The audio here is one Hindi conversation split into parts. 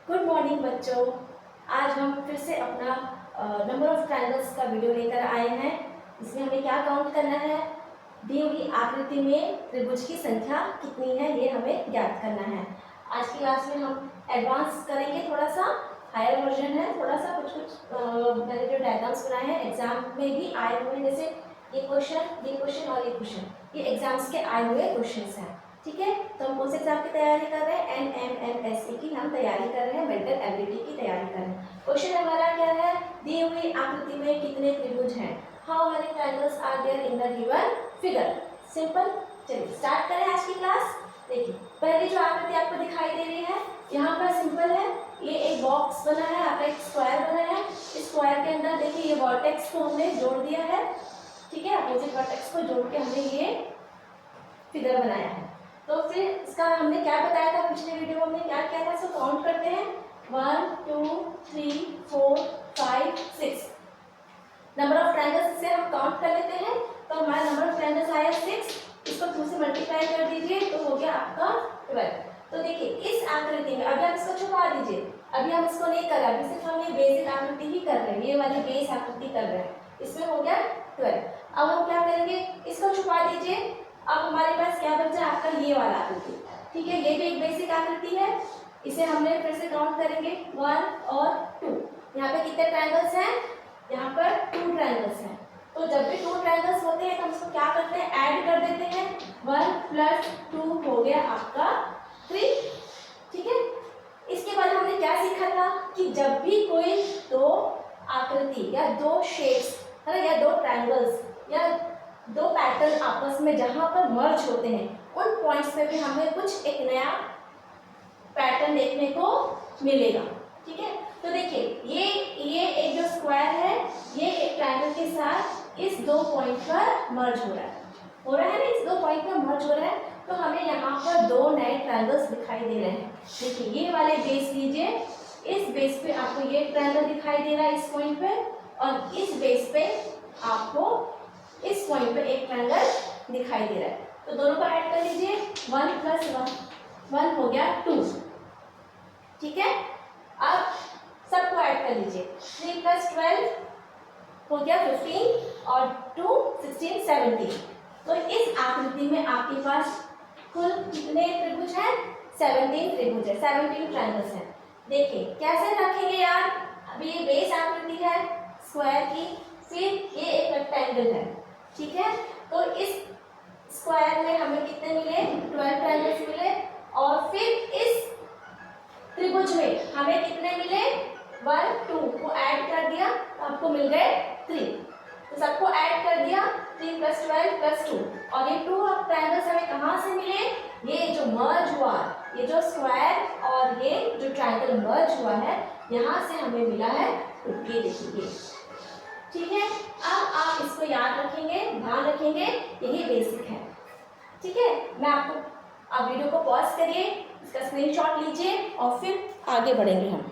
गुड मॉर्निंग बच्चों। आज हम फिर से अपना नंबर ऑफ ट्रायंगल्स का वीडियो लेकर आए हैं। इसमें हमें क्या काउंट करना है, दी हुई आकृति में त्रिभुज की संख्या कितनी है ये हमें ज्ञात करना है। आज की क्लास में हम एडवांस करेंगे, थोड़ा सा हायर वर्जन है, थोड़ा सा कुछ मैंने जो डायग्राम्स बनाए हैं एग्जाम में भी आए हुए हैं, जैसे ये क्वेश्चन और ये क्वेश्चन, ये एग्जाम्स के आए हुए क्वेश्चन हैं। ठीक है, तो हम कौन से एग्जाम की तैयारी कर रहे हैं, NMMSE की हम तैयारी कर रहे हैं, मेंटल एबिलिटी की तैयारी कर रहे हैं। क्वेश्चन हमारा क्या है, दी हुई आकृति में कितने त्रिभुज हैं, how many triangles are there in the given figure. Simple. चलिए स्टार्ट करें आज की क्लास। देखिए पहली जो आकृति आपको दिखाई दे रही है, यहाँ पर सिंपल है, ये एक बॉक्स बना है, आपका एक स्क्वायर बना है। इस स्क्वायर के अंदर देखिए ये वर्टेक्स को हमने जोड़ दिया है। ठीक है, अपोजिट वर्टेक्स को जोड़ के हमने ये फिगर बनाया है। तो फिर इसका हमने क्या बताया था, पिछले वीडियो में हमने क्या किया था, इसको काउंट करते हैं 1 2 3 4 5 6 नंबर ऑफ ट्रायंगल्स से हम काउंट कर लेते हैं। तो हमारा नंबर ऑफ ट्रायंगल्स आया 6, इसको 2 से मल्टीप्लाई कर दीजिए तो हो गया आपका 12। तो देखिए इस आकृति में अभी आप इसको छुपा दीजिए, अभी हम इसको नहीं कर रहे, अभी सिर्फ हम ये बेसिक आकृति ही कर रहे हैं, ये वाली बेस आकृति कर रहे हैं, इसमें हो गया 12। अब हम क्या करेंगे, इसको छुपा दीजिए। अब हमारे पास क्या बचा आपका ये वाला आकृति। ठीक है, ये भी एक बेसिक आकृति है, इसे हमने फिर से काउंट करेंगे 1 और 2। यहाँ पे कितने ट्रायंगल्स हैं, यहाँ पर 2 ट्रायंगल्स हैं। तो जब भी 2 ट्रायंगल्स होते हैं तो हम इसको क्या करते हैं, ऐड कर देते हैं। 1 + 2 हो गया आपका 3। ठीक है, इसके बाद हमने क्या सीखा था कि जब भी कोई दो आकृति या दो शेप्स है ना, या दो ट्रायंगल्स या दो पैटर्न आपस में जहां पर मर्ज होते हैं, उन पॉइंट्स पे भी हमें कुछ एक नया पैटर्न देखने को मिलेगा। ठीक है, तो देखिए ये एक जो स्क्वायर है, ये एक ट्रायंगल के साथ इस 2 पॉइंट पर मर्ज हो रहा है ना, इस 2 पॉइंट पर मर्ज हो रहा है। तो हमें यहाँ पर 2 नए ट्रायंगल्स दिखाई दे रहे हैं। देखिए ये वाले बेस लीजिए, इस बेस पे आपको ये ट्रायंगल दिखाई दे रहा है इस पॉइंट पे, और इस बेस पे आपको इस पॉइंट पे एक ट्रायंगल दिखाई दे रहा है। तो दोनों को ऐड कर लीजिए, 1 + 1 हो गया 2। ठीक है, अब सबको ऐड कर लीजिए, 3 + 12 हो गया 15 और 2 16 17। तो इस आकृति में आपके पास कुल कितने त्रिभुज हैं, 17 त्रिभुज है, 17 ट्रायंगल्स हैं। देखिए कैसे रखेंगे यार, अभी ये बेस आकृति है स्क्वायर की, फिर ये एक रेक्टेंगल है। ठीक है, तो इस स्क्वायर में हमें कितने मिले, 12 ट्रायंगल्स मिले, और फिर इस त्रिभुज में हमें कितने मिले, 1 2 को ऐड कर दिया तो आपको मिल गए 3। तो सबको ऐड कर दिया, 3 + 12 + 2, और ये 2 ट्रायंगल्स हमें कहाँ से मिले, ये जो मर्ज हुआ, ये जो स्क्वायर और ये जो ट्रायंगल मर्ज हुआ है, यहाँ से हमें मिला है 2। ये देखिए, ठीक है। अब आप इसको याद रखेंगे, ध्यान रखेंगे, यही बेसिक है। ठीक है, मैं आपको, आप वीडियो को पॉज करिए, इसका स्क्रीनशॉट लीजिए और फिर आगे बढ़ेंगे हम।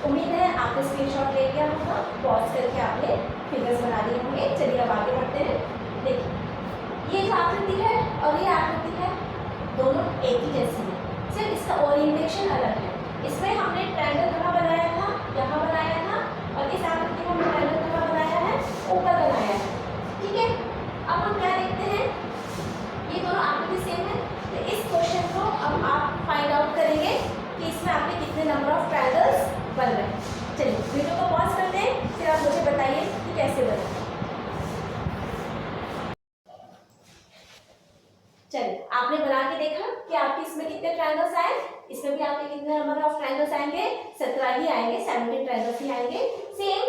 उम्मीद है आपने स्क्रीनशॉट ले लिया होगा, पॉज करके आपने फिगर्स बना दिए होंगे। चलिए अब आगे बढ़ते हैं। देखिए ये जो आकृति है और ये आकृति है, दोनों एक ही जैसी है, सिर्फ इसका ओरिएंटेशन अलग है। इसमें हमने ट्रायंगल कहाँ बनाया था, यहाँ बनाया था, और इस आकृति में हमने ट्रायंगल कहाँ बनाया है, ऊपर बनाया है। ठीक है, अब हम क्या देखते हैं, ये दोनों आकृति सेम है, तो इस क्वेश्चन को अब आप फाइंड आउट करेंगे कि इसमें आपके कितने नंबर ऑफ ट्रायंगल्स बन रहे हैं। चलिए वीडियो को पॉज करते हैं, फिर आप मुझे बताइए कि कैसे बने। चलिए आपने बना के देखा कि आपके इसमें कितने ट्रायंगल्स आए, इसमें भी आपके कितने नंबर ऑफ ट्रायंगल्स आएंगे, 17 ही आएंगे, 17 ट्रायंगल्स ही आएंगे। सेम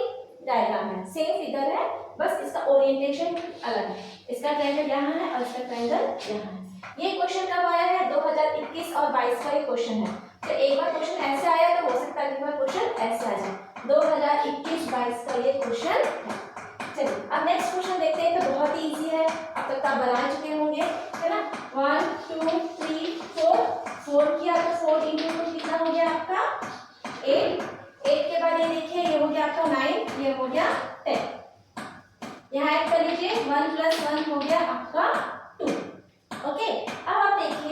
डायग्राम है, सेम फिगर है, बस इसका ओरिएंटेशन अलग है। इसका ट्रायंगल यहाँ है और इसका ट्रायंगल यहाँ है। ये क्वेश्चन कब आया है, 2021 और 22 का ये क्वेश्चन है। तो एक बार क्वेश्चन ऐसे आया तो हो सकता है कि क्वेश्चन ऐसे आ जाए। 2021-22 का ये क्वेश्चन है। चलिए अब नेक्स्ट क्वेश्चन देखते हैं, तो बहुत ही इजी है, अब तक आप बना चुके होंगे, है ना। 1 2 3 4 किया तो 4 × 2 कितना हो गया आपका 8। 8 के बाद ये देखिए, ये हो गया आपका 9, ये हो गया 10। यहाँ ऐड कर लीजिए, 1 + 1 हो गया आपका 2। ओके, अब आप देखिए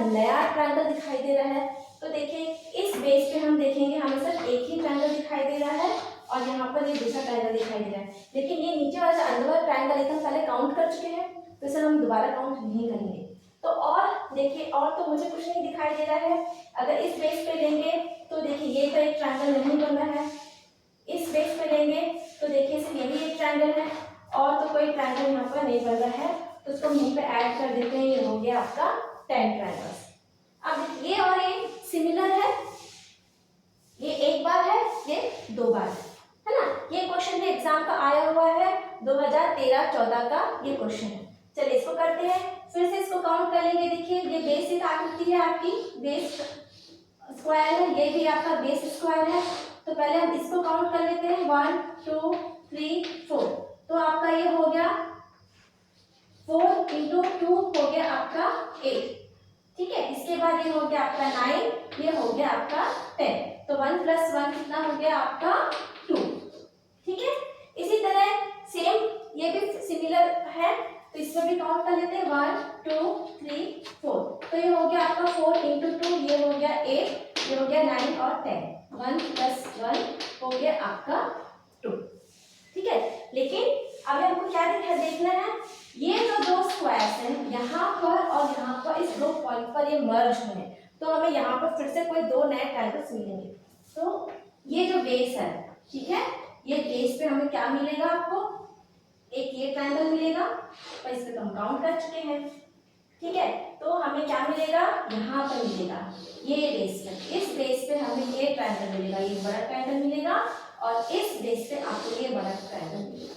नया ट्रायंगल दिखाई दे रहा है। तो देखिए इस बेस पे हम देखेंगे हमें सिर्फ एक ही ट्रायंगल दिखाई दे रहा है और यहाँ पर ये दूसरा ट्रायंगल दिखाई दे रहा है, लेकिन ये नीचे वाला अंदर वाला ट्रायंगल एक हम पहले काउंट कर चुके हैं, तो इसे हम दोबारा काउंट नहीं करेंगे। तो और देखिए और तो मुझे कुछ नहीं दिखाई दे रहा है। अगर इस बेस पे लेंगे तो देखिए ये तो एक ट्रायंगल नहीं बन रहा है, इस बेस पे लेंगे तो देखिए सिर्फ यही एक ट्रायंगल है और तो कोई ट्रायंगल यहाँ पर नहीं बन रहा है, तो उसको यहीं पे ऐड कर देते हैं। ये हो गया आपका 10 ट्रायंगल्स। अब देखिए ये और ये सिमिलर है, ये एक बार है, ये दो बार है ना। ये क्वेश्चन भी एग्जाम का आया हुआ है, 2013-14 का ये क्वेश्चन है। चलिए इसको करते हैं, फिर से इसको काउंट कर लेंगे। देखिए ये बेस एक आकृति है आपकी, बेस स्क्वायर है, ये भी आपका बेस स्क्वायर है। तो पहले हम इसको काउंट कर लेते हैं, 1 2 3 4। तो आपका ये हो गया 4 इंटू 2 हो गया आपका 8, ठीक है। इसके बाद ये हो गया आपका 9, ये हो गया आपका 10। तो 1 + 1 कितना हो गया आपका 2, ठीक है। इसी तरह सेम ये भी सिमिलर है, तो इसमें भी काउंट कर लेते हैं, 1 2 3 4। तो ये हो गया आपका 4 इंटू 2, ये हो गया 8, ये हो गया 9 और 10। 1 + 1 हो गया आपका 2, ठीक है। लेकिन अभी हमको क्या देखना है, ये जो दो स्क्वायर्स हैं यहाँ पर और यहाँ पर, इस दो पॉइंट पर ये मर्ज हुए, तो हमें यहाँ पर फिर से कोई दो नए ट्रायंगल्स मिलेंगे। तो ये जो बेस है, ठीक है, ये बेस पे हमें क्या मिलेगा, आपको एक ये ट्रायंगल मिलेगा और इस पे तो हम काउंट कर चुके हैं, ठीक है। तो हमें क्या मिलेगा, यहाँ पर मिलेगा ये बेस पे, इस बेस पे हमें ये ट्रायंगल मिलेगा, ये बड़ा ट्रायंगल मिलेगा और इस बेस पे आपको ये बड़ा ट्रायंगल मिलेगा।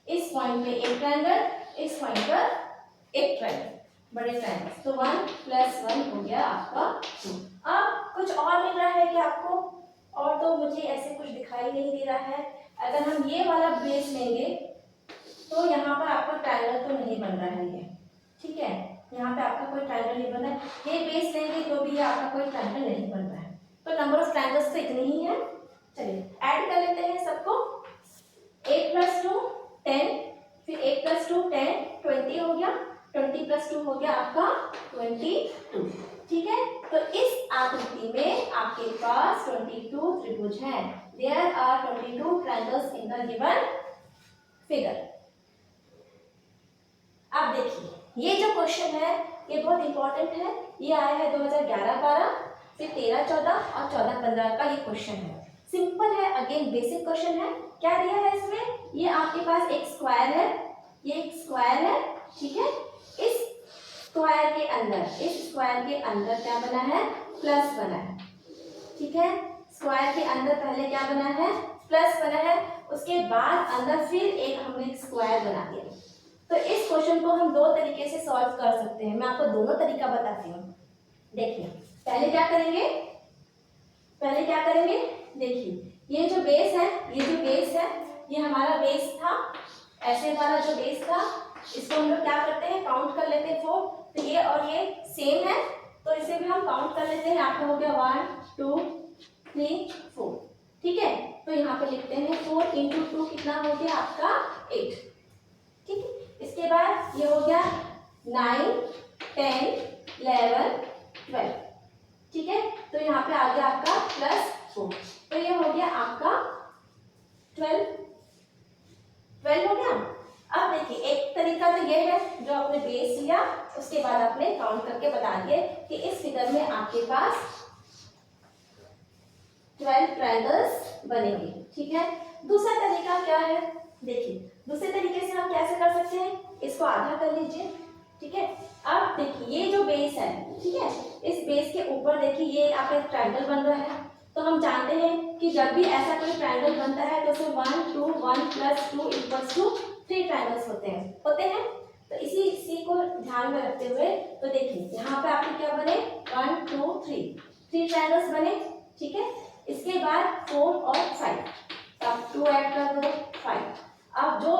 इस पॉइंट पे एक ट्रायंगल, इस पॉइंट पर एक ट्रायंगल, बड़े ट्रायंगल। तो 1 + 1 हो गया आपका 2। अब कुछ और मिल रहा है क्या आपको, और तो मुझे ऐसे कुछ दिखाई नहीं दे रहा है। अगर हम ये वाला बेस लेंगे तो यहाँ पर आपका ट्रायंगल तो नहीं बन रहा है ये, ठीक है, यहाँ पे आपका कोई ट्रायंगल नहीं बन रहा है। ये बेस लेंगे तो भी आपका कोई ट्रायंगल नहीं बन रहा है। तो नंबर ऑफ ट्रायंगल्स तो इतने ही है। चलिए ऐड कर लेते हैं सबको, 8 + 2 10, फिर 8 + 2 10, 20 हो गया, 20 + 2 हो गया आपका 22, ठीक है। तो इस आकृति में आपके पास 22 त्रिभुज हैं। There are 22 triangles in the given figure. अब देखिए ये जो क्वेश्चन है ये बहुत इंपॉर्टेंट है, ये आया है 2011-12, फिर 13-14 और 14-15 का ये क्वेश्चन है। सिंपल है, अगेन बेसिक क्वेश्चन है। क्या दिया है इसमें, ये आपके पास एक स्क्वायर है, ये एक स्क्वायर है, ठीक है। इस स्क्वायर के अंदर, इस स्क्वायर के अंदर क्या बना है, प्लस बना है, ठीक है। स्क्वायर के अंदर पहले क्या बना है, प्लस बना है, उसके बाद अंदर फिर एक हमने स्क्वायर बना दिया। तो इस क्वेश्चन को हम दो तरीके से सॉल्व कर सकते हैं, मैं आपको दोनों तरीका बताती हूँ। देखिए पहले क्या करेंगे, देखिए ये जो बेस है, ये हमारा बेस था, ऐसे वाला जो बेस था, इसको हम लोग क्या करते हैं, काउंट कर लेते हैं 4। तो ये और ये सेम है, तो इसे भी हम काउंट कर लेते हैं। आपका हो गया 1 2 3 4, ठीक है। तो यहाँ पे लिखते हैं 4 इंटू 2 कितना हो गया आपका 8, ठीक है। इसके बाद ये हो गया 9 10 11 12, ठीक है। तो यहाँ पे आ गया आपका +4, तो ये हो गया आपका 12 हो गया। अब देखिए एक तरीका तो ये है जो आपने बेस लिया, उसके बाद आपने काउंट करके बता दिए कि इस फिगर में आपके पास 12 ट्रायंगल्स बनेंगे, ठीक है। दूसरा तरीका क्या है, देखिए दूसरे तरीके से हम कैसे कर सकते हैं, इसको आधा कर लीजिए, ठीक है। अब देखिए ये जो बेस है, ठीक है, इस बेस के ऊपर देखिए ये आपका एक ट्रायंगल बन रहा है। तो हम जानते हैं कि जब भी ऐसा कोई ट्रायंगल बनता है तो उसमें 1 2 1 + 2 = 3 ट्रायंगल्स होते हैं। तो इसी को ध्यान में रखते हुए तो देखिए यहाँ पे आपके क्या बने, 1 2 3 ट्रायंगल्स बने, ठीक है। इसके बाद 4 और 5, अब 2 ऐड कर दो 5। अब जो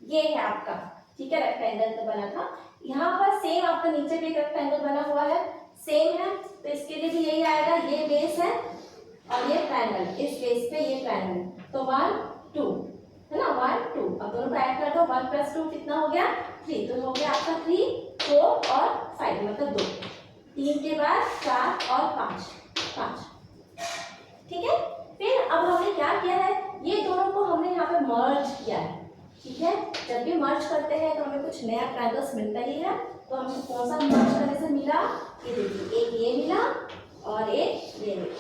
ये है आपका, ठीक है, रेक्टेंगल तो बना था, यहाँ पर सेम आपका नीचे भी एक रेक्टेंगल बना हुआ है, सेम है, तो इसके लिए भी यही आएगा। ये बेस है और ये ट्रायंगल, इस बेस पे ये ट्रायंगल, तो 1 2 है ना, 1 2। अब दोनों को ऐड कर दो, 1 + 2 कितना हो गया 3, तो हो गया आपका 3 4 और 5 मतलब 2, 3 के बाद 4 और 5 5। ठीक है, फिर अब हमने क्या किया है, ये दोनों को हमने यहाँ पे मर्ज किया है। ठीक है, जब भी मर्ज करते हैं तो हमें कुछ नया ट्रायंगल्स मिलता ही है। तो हमें कौन सा मर्ज करने से मिला, ये देखिए, एक ये मिला और एक ये मिला,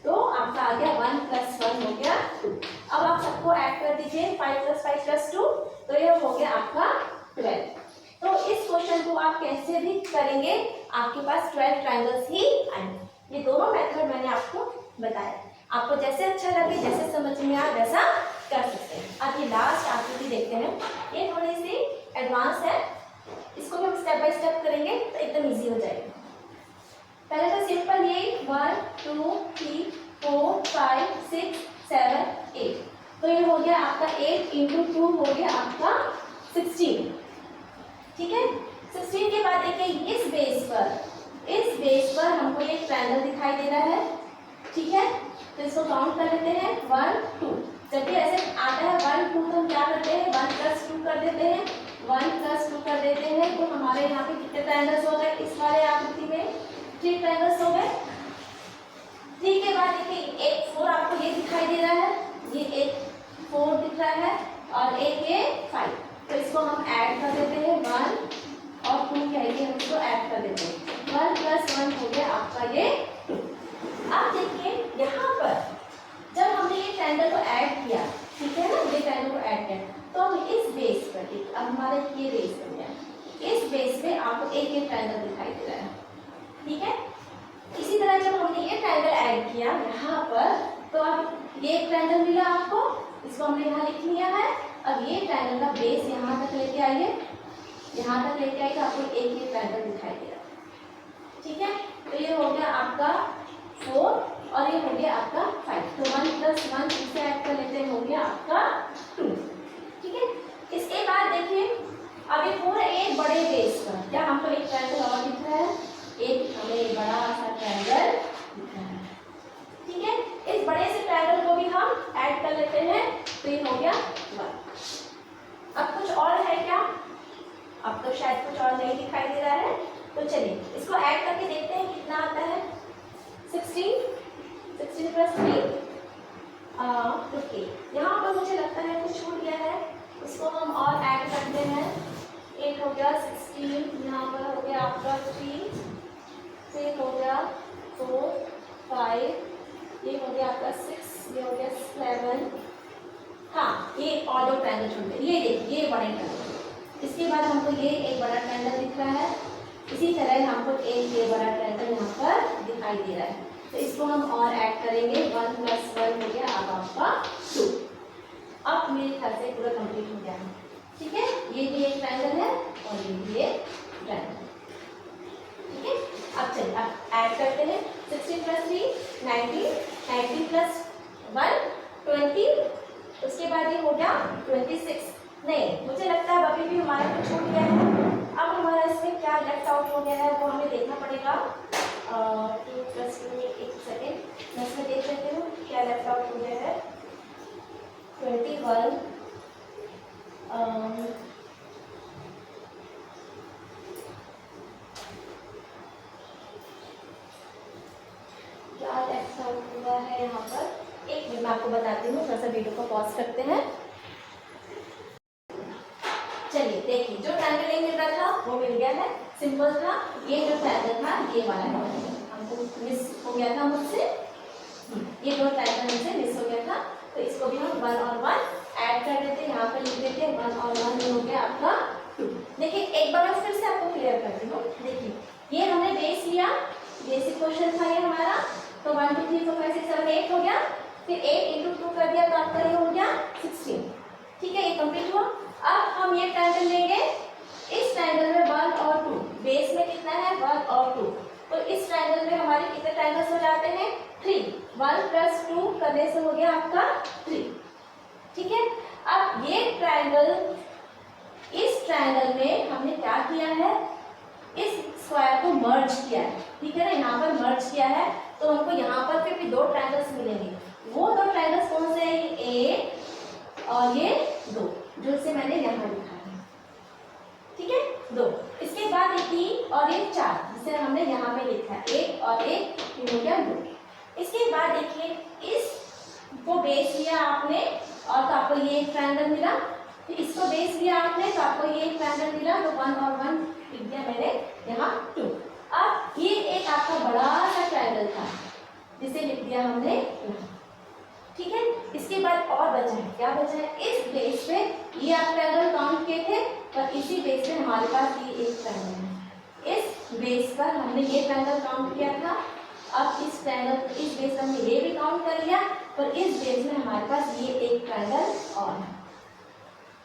तो आपका आ गया 1 + 1 हो गया 2। अब आप सबको ऐड कर दीजिए, 5 + 5 + 2, तो ये हो गया आपका 12। तो इस क्वेश्चन को आप कैसे भी करेंगे, आपके पास 12 ट्रायंगल्स ही आएंगे। ये दोनों मेथड मैंने आपको बताया, आपको जैसे अच्छा लगे, जैसे समझ में आए वैसा कर सकते हैं। अब ये लास्ट आकृति देखते हैं, ये थोड़ी सी एडवांस है, इसको भी हम स्टेप बाय स्टेप करेंगे तो एकदम इजी हो जाएगा। पहले तो सिंपल ये 1 2 3 4 5 6 7 8, तो ये हो गया आपका 8 × 2 हो गया आपका 16। ठीक है, 16 के बाद देखिए इस बेस पर हमको एक ट्रायंगल दिखाई दे रहा है। ठीक है, तो इसको काउंट कर लेते हैं 1 2। जब भी ऐसे आता है 1 2 तो हम क्या करते हैं 1 + 2 कर देते हैं, 1 + 2 कर देते हैं, तो हमारे यहाँ पे कितने ट्रायंगल्स हो गए, इस वाले आकृति में 3 ट्रायंगल्स हो गए। 3 के बाद देखिए एक 4 आपको ये दिखाई दे रहा है, ये एक 4 दिख रहा है और एक ये 5, तो इसको हम ऐड कर देते हैं 1 और 2 कहेंगे, हम इसको ऐड कर देते हैं, 1 + 1 हो गया आपका ये 2। अब देखिए यहाँ पर जब हमने ये ट्रायंगल को ऐड किया, ठीक है ना, ये ट्रायंगल को ऐड किया, तो हम इस बेस पर, अब हमारा ये बेस बन गया, इस बेस पे आपको एक ट्रायंगल दिखाई दे रहा है। ठीक है, इसी तरह जब हमने ये ट्रायंगल ऐड किया यहाँ पर, तो अब ये एक ट्रायंगल मिला आपको, इसको हमने यहाँ लिख लिया है। अब ये ट्रायंगल का बेस यहाँ तक लेके आइए, यहाँ तक लेके आइए, तो आपको एक ट्रायंगल दिखाई दे रहा है। ठीक है, तो ये हो गया आपका 4 और ये हो गया आपका 5, तो 1 + 1 फिर से ऐड कर लेते हैं, हो गया आपका 2। ठीक है, इसके बाद देखिए अब ये पूरा एक बड़े बेस पर क्या हमको एक ट्रायंगल और दिख रहा है, एक हमें एक बड़ा सा ट्रायंगल दिख रहा है। ठीक है, इस बड़े से ट्रायंगल को भी हम ऐड कर लेते हैं, तो ये हो गया 1। अब कुछ और है क्या, अब तो शायद कुछ और नहीं दिखाई दे रहा है, तो चलिए इसको ऐड करके देखते हैं कितना आता है। 16 + 3 50। यहाँ पर मुझे लगता है कुछ छूट गया है, उसको हम और ऐड करते हैं। एक हो गया 16, यहाँ पर हो गया आपका 3, फिर हो गया 4 5, ये हो गया आपका 6, ये हो गया 7। हाँ, ये और 2 ट्रायंगल छूट गए, ये देखिए ये बड़े ट्रायंगल। इसके बाद हमको ये एक बड़ा ट्रायंगल दिख रहा है, इसी तरह हमको एक ये बड़ा ट्रायंगल यहाँ पर दिखाई दे रहा है, तो इसको हम और ऐड करेंगे, 1 + 1 हो गया अब आपका 2। अब मेरे ख्याल से पूरा कंप्लीट हो गया है। ठीक है, ये भी एक ट्रायंगल है और ये भी एक ट्रायंगल। ठीक है, अब चलिए अब ऐड करते हैं, 16 + 3 19, 19 + 1 20, उसके बाद ये हो गया 26। नहीं, मुझे लगता है अभी भी हमारा कुछ छूट गया है। अब हमारा इसमें क्या लेफ्ट आउट हो गया है वो हमें देखना पड़ेगा। 2 + 2, एक सेकेंड मैं इसमें देख लेती हूँ क्या लेफ्ट आउट हो गया है। 21 क्या लेफ्ट आउट हुआ है यहाँ पर, एक मिनट मैं आपको बताती हूँ, थोड़ा सा वीडियो को पॉज करते हैं। चलिए देखिए, जो ट्रायंगल नहीं मिल रहा था वो मिल गया है, सिंपल था। ये जो ट्रायंगल था ये वाला हमको मिस हो गया था मुझसे, ये दो ट्रायंगल मुझसे मिस हो गया था, तो इसको भी हम 1 और 1 ऐड कर देते हैं, यहाँ पर लिख देते हैं 1 और 1 हो गया आपका 2। देखिए एक बार मैं फिर से आपको क्लियर करती हूँ। देखिए ये हमने बेस लिया, बेसिक क्वेश्चन था ये हमारा, तो 1 2 3 4 5 6 7 8 हो गया, फिर 8 × 2 कर दिया तो आपका ये हो गया 16। ठीक है, ये कंप्लीट हुआ। अब हम ये ट्रायंगल लेंगे, इस ट्रायंगल में 1 और 2, बेस में कितना है 1 और 2, तो इस ट्रायंगल में हमारे कितने ट्रायंगल्स हो जाते हैं 3, 1 + 2 करने से हो गया आपका 3। ठीक है, अब ये ट्रायंगल, इस ट्रायंगल में हमने क्या किया है, इस स्क्वायर को मर्ज किया है। ठीक है ना, यहाँ पर मर्ज किया है, तो हमको यहाँ पर फिर भी 2 ट्रायंगल्स मिलेंगे। वो 2 ट्रायंगल्स कौन से हैं, ए और ये 2, जो से मैंने यहाँ लिखा है, ठीक है 2। इसके बाद एक 3 और एक 4, जिसे हमने यहाँ पे लिखा है 1 और 1, ये हो गया 2। इसके बाद देखिए इस को बेस लिया आपने और तो आपको ये एक ट्रायंगल मिला, फिर इसको बेस लिया आपने तो आपको ये एक ट्रायंगल मिला, तो 1 और 1 लिख दिया मैंने यहाँ 2। अब ये एक आपका बड़ा सा ट्रायंगल था जिसे लिख दिया हमने यहाँ, ठीक है। इसके बाद और बचा है, क्या बचा है, इस बेस पे ये आप ट्रायंगल काउंट किए थे, पर इसी बेस पे हमारे पास ये एक ट्रायंगल है। इस बेस पर हमने ये ट्रायंगल काउंट किया था, अब इस ट्रायंगल इस बेस पर हमने ये भी काउंट कर लिया, पर इस बेस में हमारे पास ये एक ट्रायंगल और है,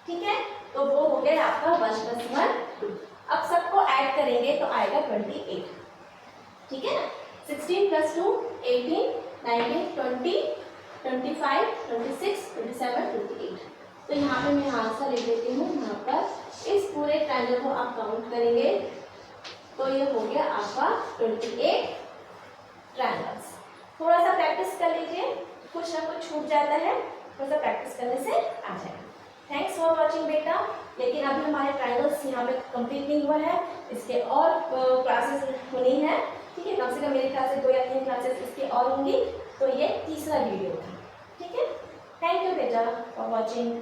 ठीक है। तो वो हो गया आपका 1 + 1 2। अब सबको ऐड करेंगे तो आएगा 28, ठीक है ना। 16 + 2 18 19 20 25 26 27 28। तो यहाँ पे मैं आंसर लिख देती हूँ। यहाँ पर इस पूरे ट्रायंगल को आप काउंट करेंगे तो ये हो गया आपका 28 ट्रायंगल्स। थोड़ा सा प्रैक्टिस कर लीजिए, कुछ ना कुछ छूट जाता है, थोड़ा सा प्रैक्टिस करने से आ जाएगा। थैंक्स फॉर वॉचिंग बेटा। लेकिन अभी हमारे ट्रायंगल्स यहाँ पे कंप्लीट नहीं हुआ है, इसके और क्लासेस होनी है, ठीक है। कम से कम मेरे ख्याल से 2 या 3 क्लासेस इसके और होंगी, तो ये तीसरा वीडियो था, ठीक है। थैंक यू बेटा फॉर वॉचिंग।